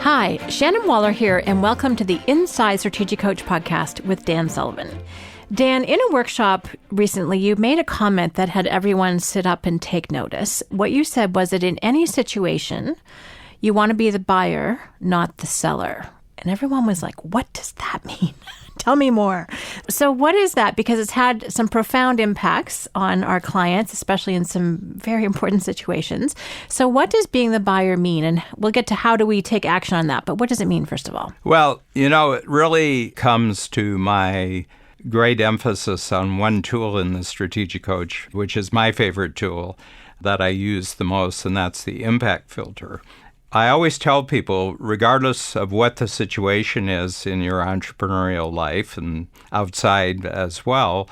Hi, Shannon Waller here, and welcome to the Inside Strategic Coach podcast with Dan Sullivan. Dan, in a workshop recently, you made a comment that had everyone sit up and take notice. What you said was that in any situation, you want to be the buyer, not the seller. And everyone was like, what does that mean? Tell me more. So what is that? Because it's had some profound impacts on our clients, especially in some very important situations. So what does being the buyer mean? And we'll get to how do we take action on that. But what does it mean, first of all? Well, it really comes to my great emphasis on one tool in the Strategic Coach, which is my favorite tool that I use the most, and that's the impact filter. I always tell people, regardless of what the situation is in your entrepreneurial life and outside as well,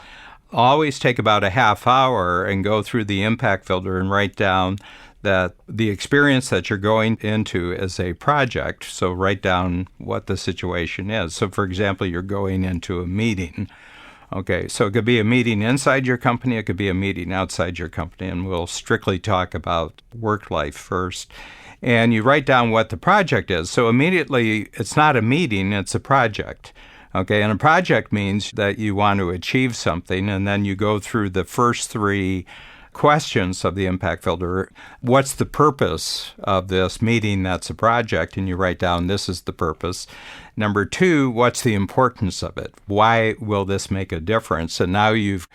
always take about a half hour and go through the impact filter and write down that the experience that you're going into is a project. So write down what the situation is. So, for example, you're going into a meeting. Okay, so it could be a meeting inside your company, it could be a meeting outside your company, and we'll strictly talk about work life first. And you write down what the project is. So immediately, it's not a meeting, it's a project. Okay, and a project means that you want to achieve something, and then you go through the first three questions of the impact filter. What's the purpose of this meeting that's a project? And you write down, this is the purpose. Number two, what's the importance of it? Why will this make a difference? And now you've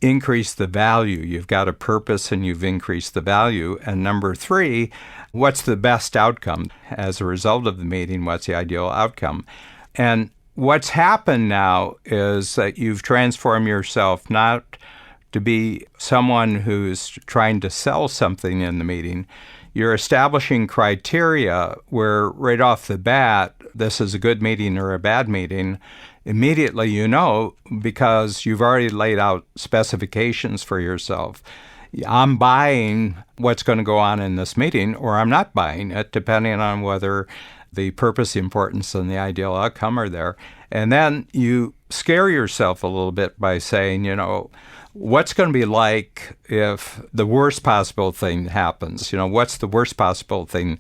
increased the value. You've got a purpose and you've increased the value. And number three, what's the best outcome? As a result of the meeting, what's the ideal outcome? And what's happened now is that you've transformed yourself not to be someone who's trying to sell something in the meeting. You're establishing criteria where right off the bat, this is a good meeting or a bad meeting. Immediately you know, because you've already laid out specifications for yourself. I'm buying what's going to go on in this meeting, or I'm not buying it, depending on whether the purpose, the importance, and the ideal outcome are there. And then you scare yourself a little bit by saying, what's going to be like if the worst possible thing happens? What's the worst possible thing?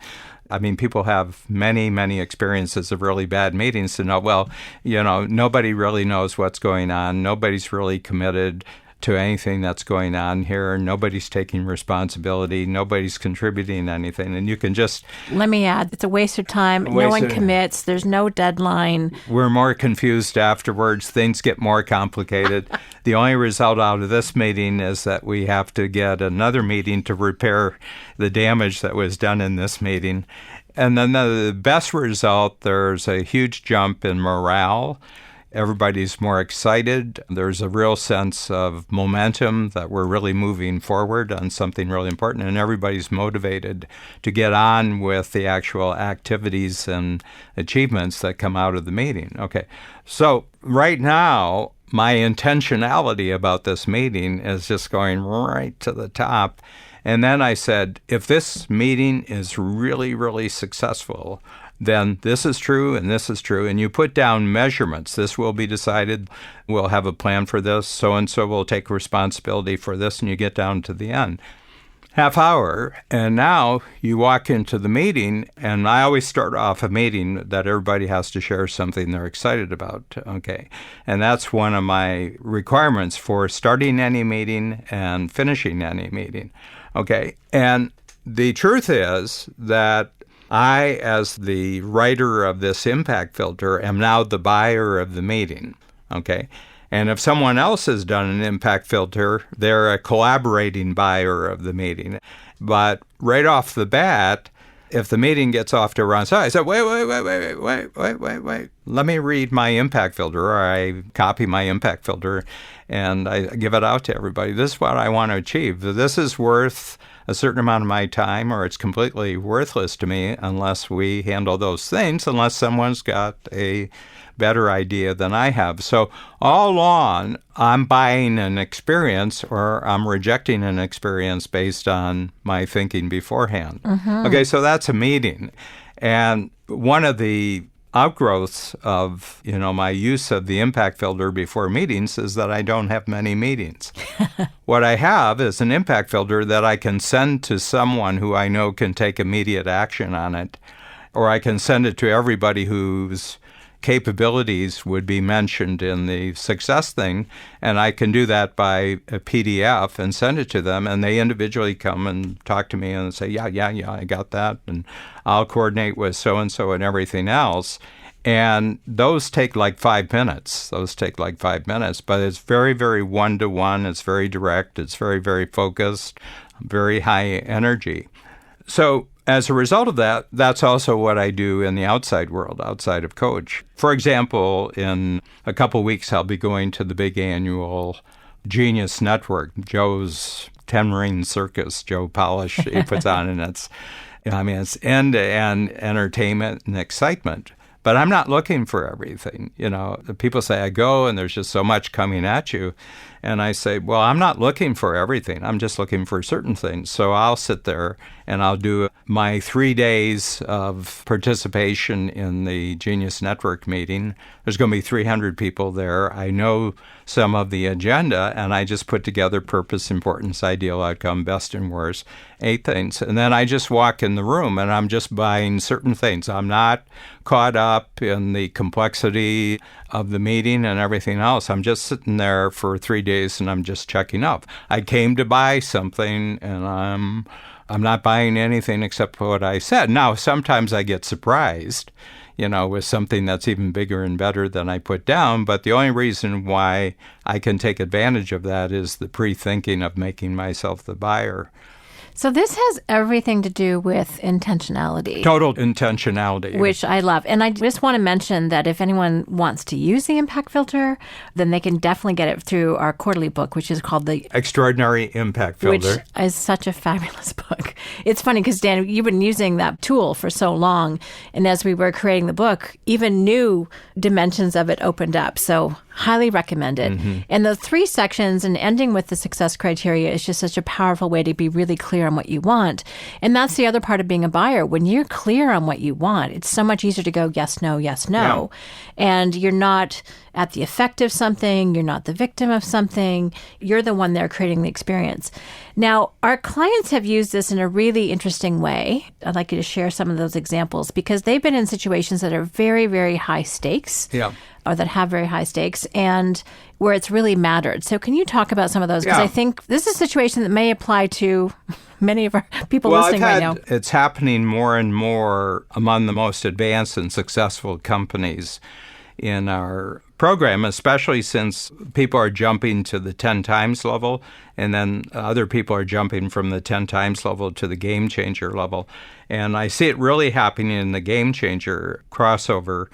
I mean, people have many, many experiences of really bad meetings to know, nobody really knows what's going on. Nobody's really committed to anything that's going on here. Nobody's taking responsibility. Nobody's contributing anything. And you can just... Let me add, it's a waste of time. No one commits. There's no deadline. We're more confused afterwards. Things get more complicated. The only result out of this meeting is that we have to get another meeting to repair the damage that was done in this meeting. And then the best result, there's a huge jump in morale. Everybody's more excited. There's a real sense of momentum that we're really moving forward on something really important, and everybody's motivated to get on with the actual activities and achievements that come out of the meeting. Okay, so right now, my intentionality about this meeting is just going right to the top. And then I said, if this meeting is really, really successful, then this is true and this is true. And you put down measurements. This will be decided. We'll have a plan for this. So-and-so will take responsibility for this. And you get down to the end. Half hour. And now you walk into the meeting. And I always start off a meeting that everybody has to share something they're excited about. Okay. And that's one of my requirements for starting any meeting and finishing any meeting. Okay. And the truth is that I, as the writer of this impact filter, am now the buyer of the meeting, okay? And if someone else has done an impact filter, they're a collaborating buyer of the meeting. But right off the bat, if the meeting gets off to a wrong side, I said, wait. Let me read my impact filter, or I copy my impact filter, and I give it out to everybody. This is what I want to achieve. This is worth a certain amount of my time, or it's completely worthless to me unless we handle those things, unless someone's got a better idea than I have. So all along, I'm buying an experience or I'm rejecting an experience based on my thinking beforehand. Mm-hmm. Okay, so that's a meeting. And one of the outgrowths of, my use of the impact filter before meetings is that I don't have many meetings. What I have is an impact filter that I can send to someone who I know can take immediate action on it. or I can send it to everybody whose capabilities would be mentioned in the success thing, and I can do that by a PDF and send it to them, and they individually come and talk to me and say, yeah, I got that, and I'll coordinate with so-and-so and everything else. And those take like 5 minutes. But it's very, very one-to-one. It's very direct. It's very, very focused, very high energy. So as a result of that, that's also what I do in the outside world, outside of coach. For example, in a couple weeks, I'll be going to the big annual Genius Network, Joe's 10-ring circus, Joe Polish, he puts on, and it's end-to-end entertainment and excitement. But I'm not looking for everything. People say I go and there's just so much coming at you. And I say, well, I'm not looking for everything. I'm just looking for certain things. So I'll sit there and I'll do my 3 days of participation in the Genius Network meeting. There's going to be 300 people there. I know some of the agenda, and I just put together purpose, importance, ideal outcome, best and worst, 8 things. And then I just walk in the room and I'm just buying certain things. I'm not caught up in the complexity of the meeting and everything else. I'm just sitting there for 3 days and I'm just checking up. I came to buy something, and I'm not buying anything except what I said. Now, sometimes I get surprised, with something that's even bigger and better than I put down. But the only reason why I can take advantage of that is the pre-thinking of making myself the buyer. So this has everything to do with intentionality. Total intentionality. Which I love. And I just want to mention that if anyone wants to use the impact filter, then they can definitely get it through our quarterly book, which is called the Extraordinary Impact Filter. Which is such a fabulous book. It's funny because, Dan, you've been using that tool for so long. And as we were creating the book, even new dimensions of it opened up. So highly recommend it. Mm-hmm. And the 3 sections and ending with the success criteria is just such a powerful way to be really clear on what you want. And that's the other part of being a buyer. When you're clear on what you want, it's so much easier to go yes, no, yes, no. Yeah. And you're not at the effect of something. You're not the victim of something. You're the one there creating the experience. Now, our clients have used this in a really interesting way. I'd like you to share some of those examples because they've been in situations that are very, very high stakes. Yeah. Or that have very high stakes and where it's really mattered. So can you talk about some of those? Because I think this is a situation that may apply to many of our people listening right now. It's happening more and more among the most advanced and successful companies in our program, especially since people are jumping to the 10 times level, and then other people are jumping from the 10 times level to the game changer level. And I see it really happening in the game changer crossover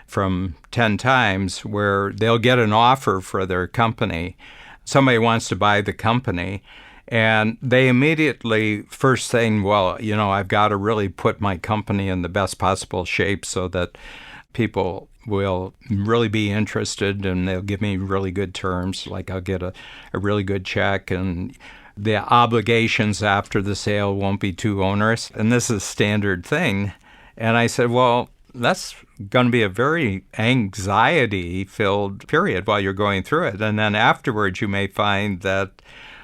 from 10 times, where they'll get an offer for their company. Somebody wants to buy the company, and they immediately first saying, well, I've got to really put my company in the best possible shape so that people will really be interested and they'll give me really good terms, like I'll get a really good check and the obligations after the sale won't be too onerous. And this is a standard thing. And I said, well, that's going to be a very anxiety-filled period while you're going through it. And then afterwards, you may find that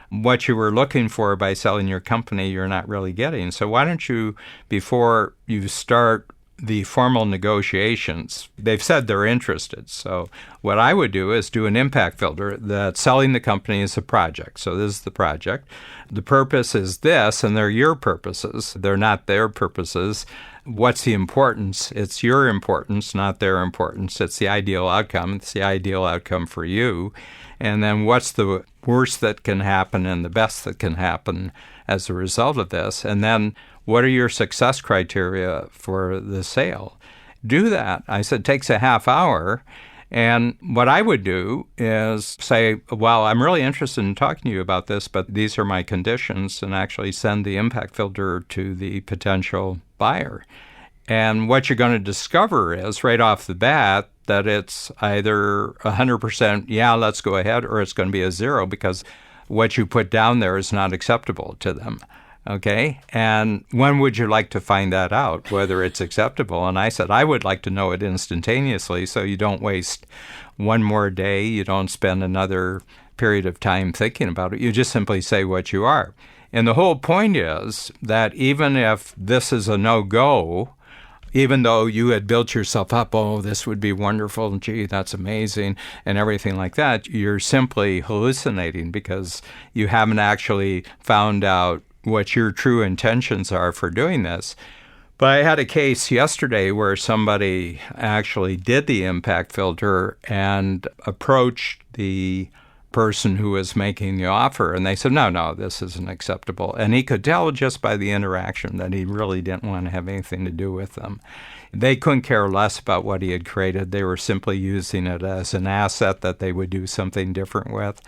what you were looking for by selling your company, you're not really getting. So why don't you, before you start the formal negotiations, they've said they're interested. So what I would do is do an impact filter that selling the company is a project. So this is the project. The purpose is this, and they're your purposes. They're not their purposes. What's the importance? It's your importance, not their importance. It's the ideal outcome. It's the ideal outcome for you. And then what's the worst that can happen and the best that can happen as a result of this? And then what are your success criteria for the sale? Do that. I said, takes a half hour. And what I would do is say, well, I'm really interested in talking to you about this, but these are my conditions, and actually send the impact filter to the potential buyer. And what you're going to discover is right off the bat that it's either 100%, yeah, let's go ahead, or it's going to be a 0 because what you put down there is not acceptable to them. Okay? And when would you like to find that out, whether it's acceptable? And I said, I would like to know it instantaneously so you don't waste one more day. You don't spend another period of time thinking about it. You just simply say what you are. And the whole point is that even if this is a no-go, even though you had built yourself up, oh, this would be wonderful, and gee, that's amazing, and everything like that, you're simply hallucinating because you haven't actually found out what your true intentions are for doing this. But I had a case yesterday where somebody actually did the impact filter and approached the person who was making the offer, and they said, no, this isn't acceptable. And he could tell just by the interaction that he really didn't want to have anything to do with them. They couldn't care less about what he had created. They were simply using it as an asset that they would do something different with.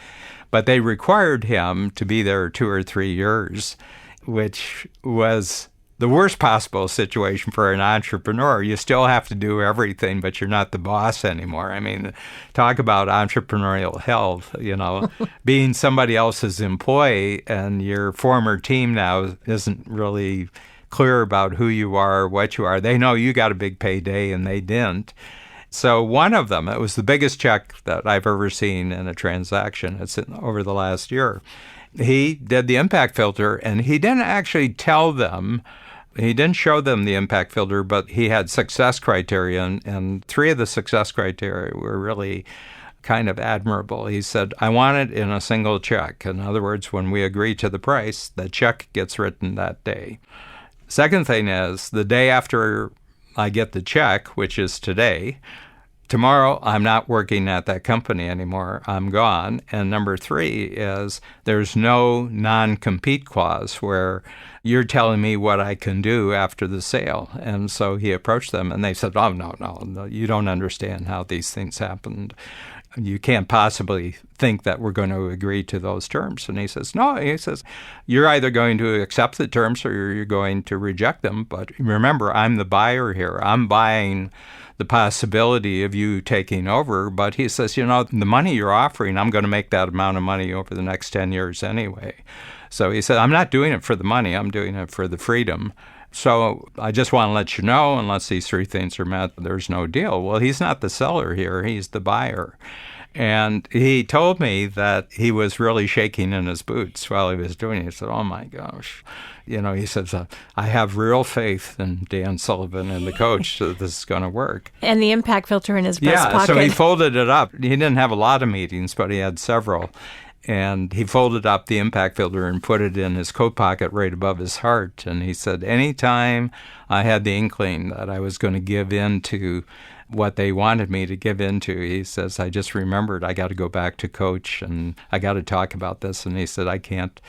But they required him to be there 2 or 3 years, which was the worst possible situation for an entrepreneur. You still have to do everything, but you're not the boss anymore. I mean, talk about entrepreneurial hell, being somebody else's employee, and your former team now isn't really clear about who you are, what you are. They know you got a big payday, and they didn't. So one of them, it was the biggest check that I've ever seen in a transaction. It's over the last year. He did the impact filter, and he didn't actually tell them. He didn't show them the impact filter, but he had success criteria, and 3 of the success criteria were really kind of admirable. He said, I want it in a single check. In other words, when we agree to the price, the check gets written that day. Second thing is, the day after I get the check, which is today, tomorrow I'm not working at that company anymore. I'm gone. And number 3 is there's no non-compete clause where you're telling me what I can do after the sale. And so he approached them, and they said, oh, no, you don't understand how these things happened. You can't possibly think that we're going to agree to those terms. And he says, no, you're either going to accept the terms or you're going to reject them. But remember, I'm the buyer here. I'm buying the possibility of you taking over. But he says, the money you're offering, I'm going to make that amount of money over the next 10 years anyway. So he said, I'm not doing it for the money. I'm doing it for the freedom. So I just want to let you know, unless these 3 things are met, there's no deal. Well, he's not the seller here. He's the buyer. And he told me that he was really shaking in his boots while he was doing it. He said, oh, my gosh. He says, I have real faith in Dan Sullivan and the coach that this is going to work. And the impact filter in his breast pocket. So he folded it up. He didn't have a lot of meetings, but he had several. And he folded up the impact filter and put it in his coat pocket right above his heart. And he said, anytime I had the inkling that I was going to give in to what they wanted me to give into, he says, I just remembered I got to go back to coach and I got to talk about this. And he said, I can't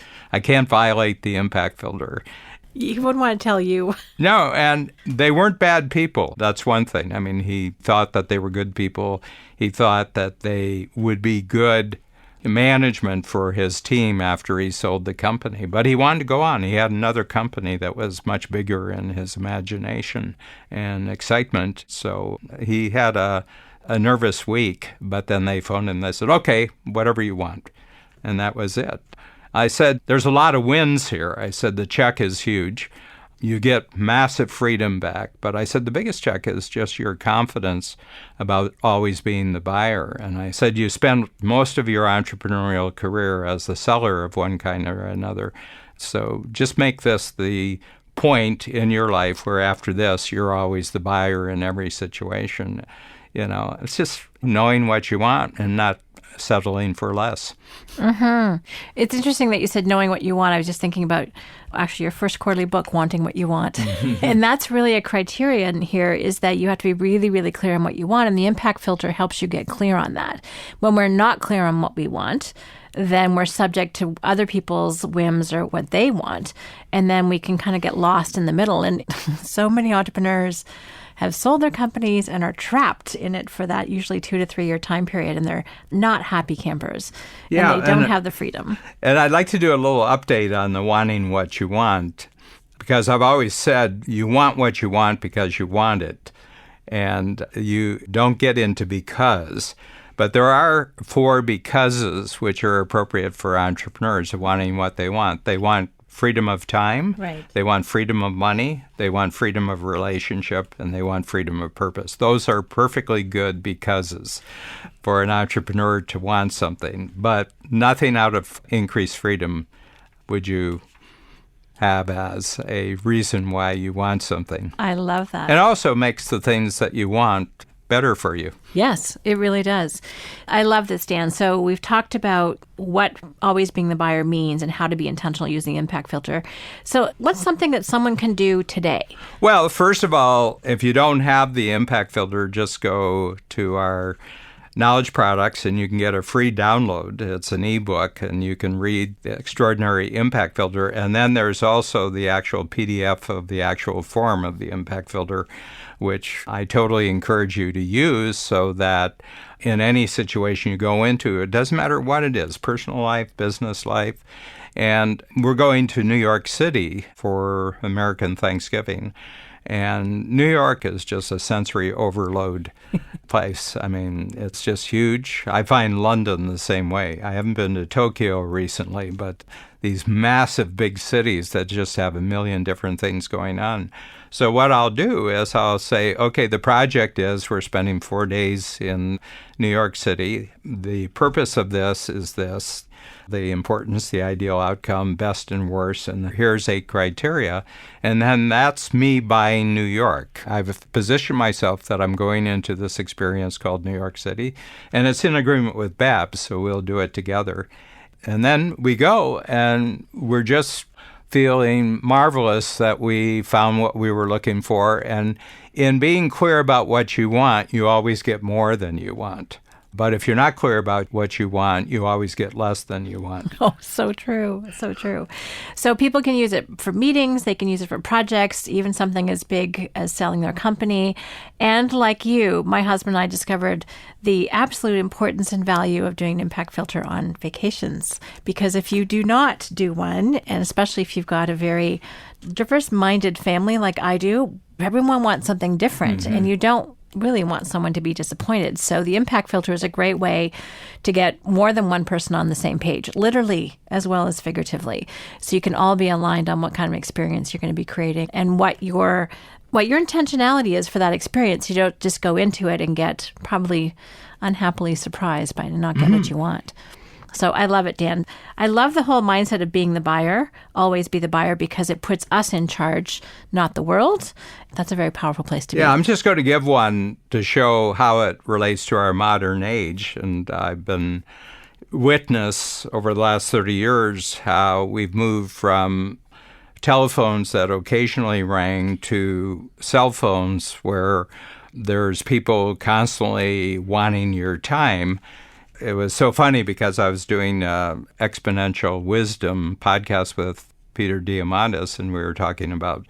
violate the impact filter. He wouldn't want to tell you. No, and they weren't bad people. That's one thing. I mean, he thought that they were good people. He thought that they would be good management for his team after he sold the company. But he wanted to go on. He had another company that was much bigger in his imagination and excitement. So he had a nervous week, but then they phoned him and they said, okay, whatever you want. And that was it. I said, there's a lot of wins here. I said, the check is huge. You get massive freedom back. But I said, the biggest check is just your confidence about always being the buyer. And I said, you spend most of your entrepreneurial career as the seller of one kind or another. So just make this the point in your life where after this, you're always the buyer in every situation. It's just knowing what you want and not settling for less. Mm-hmm. It's interesting that you said knowing what you want. I was just thinking about actually your first quarterly book, Wanting What You Want. And that's really a criterion here, is that you have to be really, really clear on what you want. And the impact filter helps you get clear on that. When we're not clear on what we want, then we're subject to other people's whims or what they want. And then we can kind of get lost in the middle. And so many entrepreneurs have sold their companies and are trapped in it for that usually 2 to 3 year time period, and they're not happy campers. Yeah, and they don't have the freedom. And I'd like to do a little update on the wanting what you want, because I've always said you want what you want because you want it, and you don't get into because. But there are 4 becauses which are appropriate for entrepreneurs wanting what they want. They want freedom of time, right. They want freedom of money, they want freedom of relationship, and they want freedom of purpose. Those are perfectly good becauses for an entrepreneur to want something, but nothing out of increased freedom would you have as a reason why you want something. I love that. It also makes the things that you want better for you. Yes, it really does. I love this, Dan. So we've talked about what always being the buyer means and how to be intentional using the impact filter. So what's something that someone can do today? Well, first of all, if you don't have the impact filter, just go to our Knowledge Products and you can get a free download. It's an ebook and you can read the Extraordinary Impact Filter. And then there's also the actual PDF of the actual form of the impact filter, which I totally encourage you to use so that in any situation you go into, it doesn't matter what it is, personal life, business life. And we're going to New York City for American Thanksgiving. And New York is just a sensory overload place. I mean, it's just huge. I find London the same way. I haven't been to Tokyo recently, but these massive big cities that just have a million different things going on. So what I'll do is I'll say, okay, the project is we're spending 4 days in New York City. The purpose of this is this. The importance, the ideal outcome, best and worst, and here's 8 criteria. And then that's me buying New York. I've positioned myself that I'm going into this experience called New York City, and it's in agreement with Babs, so we'll do it together. And then we go, and we're just feeling marvelous that we found what we were looking for. And in being clear about what you want, you always get more than you want. But if you're not clear about what you want, you always get less than you want. Oh, so true. So true. So people can use it for meetings. They can use it for projects, even something as big as selling their company. And like you, my husband and I discovered the absolute importance and value of doing an impact filter on vacations. Because if you do not do one, and especially if you've got a very diverse-minded family like I do, everyone wants something different. And you don't really want someone to be disappointed. So the impact filter is a great way to get more than one person on the same page, literally as well as figuratively. So you can all be aligned on what kind of experience you're going to be creating and what your intentionality is for that experience. You don't just go into it and get probably unhappily surprised by not get what you want. So I love it, Dan. I love the whole mindset of being the buyer, always be the buyer, because it puts us in charge, not the world. That's a very powerful place to be. Yeah, I'm just going to give one to show how it relates to our modern age. And I've been witness over the last 30 years how we've moved from telephones that occasionally rang to cell phones where there's people constantly wanting your time. It was so funny because I was doing Exponential Wisdom podcast with Peter Diamandis, and we were talking about,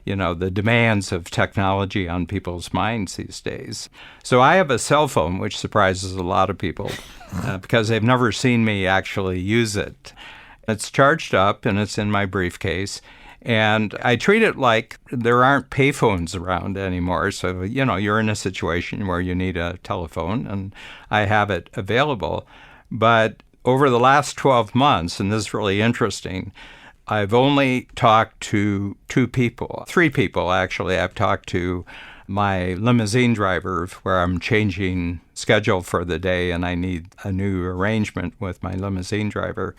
the demands of technology on people's minds these days. So I have a cell phone, which surprises a lot of people because they've never seen me actually use it. It's charged up, and it's in my briefcase. And I treat it like there aren't payphones around anymore. So, you're in a situation where you need a telephone, and I have it available. But over the last 12 months, and this is really interesting, I've only talked to 3 people, actually. I've talked to my limousine driver where I'm changing schedule for the day, and I need a new arrangement with my limousine driver.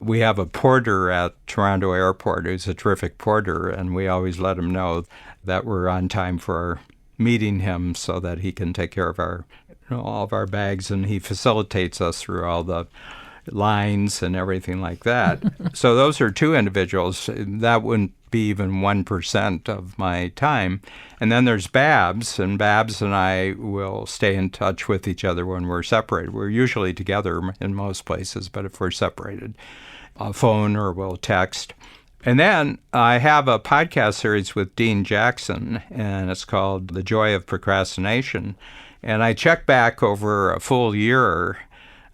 We have a porter at Toronto Airport who's a terrific porter, and we always let him know that we're on time for meeting him so that he can take care of all of our bags, and he facilitates us through all the lines and everything like that. So those are 2 individuals. That wouldn't be even 1% of my time. And then there's Babs, and Babs and I will stay in touch with each other when we're separated. We're usually together in most places, but if we're separated, a phone or we'll text. And then I have a podcast series with Dean Jackson, and it's called The Joy of Procrastination. And I checked back over a full year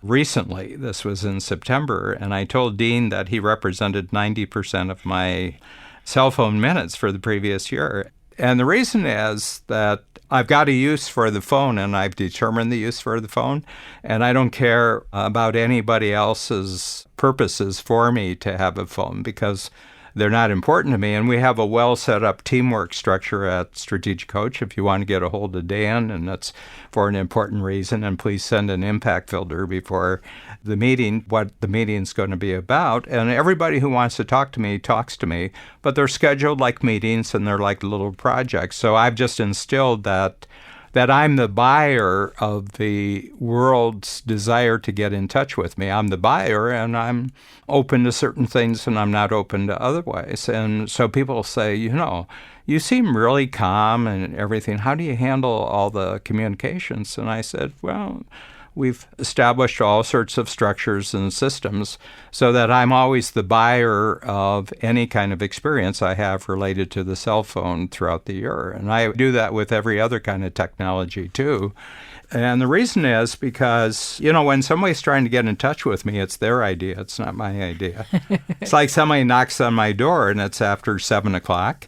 recently. This was in September, and I told Dean that he represented 90% of my cell phone minutes for the previous year. And the reason is that I've got a use for the phone, and I've determined the use for the phone, and I don't care about anybody else's purposes for me to have a phone, because they're not important to me. And we have a well set up teamwork structure at Strategic Coach. If you want to get a hold of Dan, and that's for an important reason, and please send an impact filter before the meeting, what the meeting's going to be about. And everybody who wants to talk to me talks to me, but they're scheduled like meetings and they're like little projects. So I've just instilled that I'm the buyer of the world's desire to get in touch with me. I'm the buyer, and I'm open to certain things, and I'm not open to otherwise. And so people say, you seem really calm and everything. How do you handle all the communications? And I said, well, we've established all sorts of structures and systems so that I'm always the buyer of any kind of experience I have related to the cell phone throughout the year. And I do that with every other kind of technology too. And the reason is because, when somebody's trying to get in touch with me, it's their idea. It's not my idea. It's like somebody knocks on my door and it's after 7 o'clock.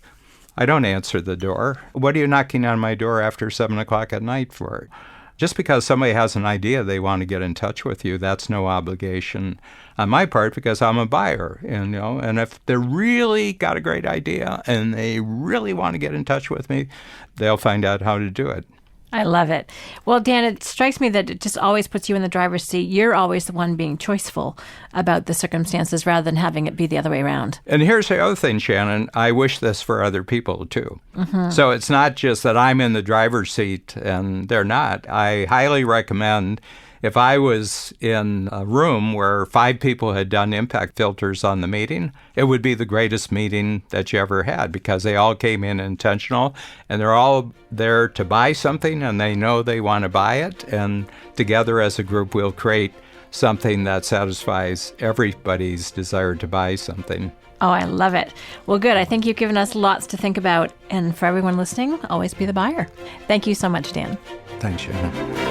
I don't answer the door. What are you knocking on my door after 7 o'clock at night for? Just because somebody has an idea they want to get in touch with you, that's no obligation on my part because I'm a buyer. And if they really got a great idea and they really want to get in touch with me, they'll find out how to do it. I love it. Well, Dan, it strikes me that it just always puts you in the driver's seat. You're always the one being choiceful about the circumstances rather than having it be the other way around. And here's the other thing, Shannon. I wish this for other people, too. Mm-hmm. So it's not just that I'm in the driver's seat and they're not. I highly recommend if I was in a room where 5 people had done impact filters on the meeting, it would be the greatest meeting that you ever had because they all came in intentional and they're all there to buy something and they know they want to buy it. And together as a group, we'll create something that satisfies everybody's desire to buy something. Oh, I love it. Well, good. I think you've given us lots to think about. And for everyone listening, always be the buyer. Thank you so much, Dan. Thanks, Shannon.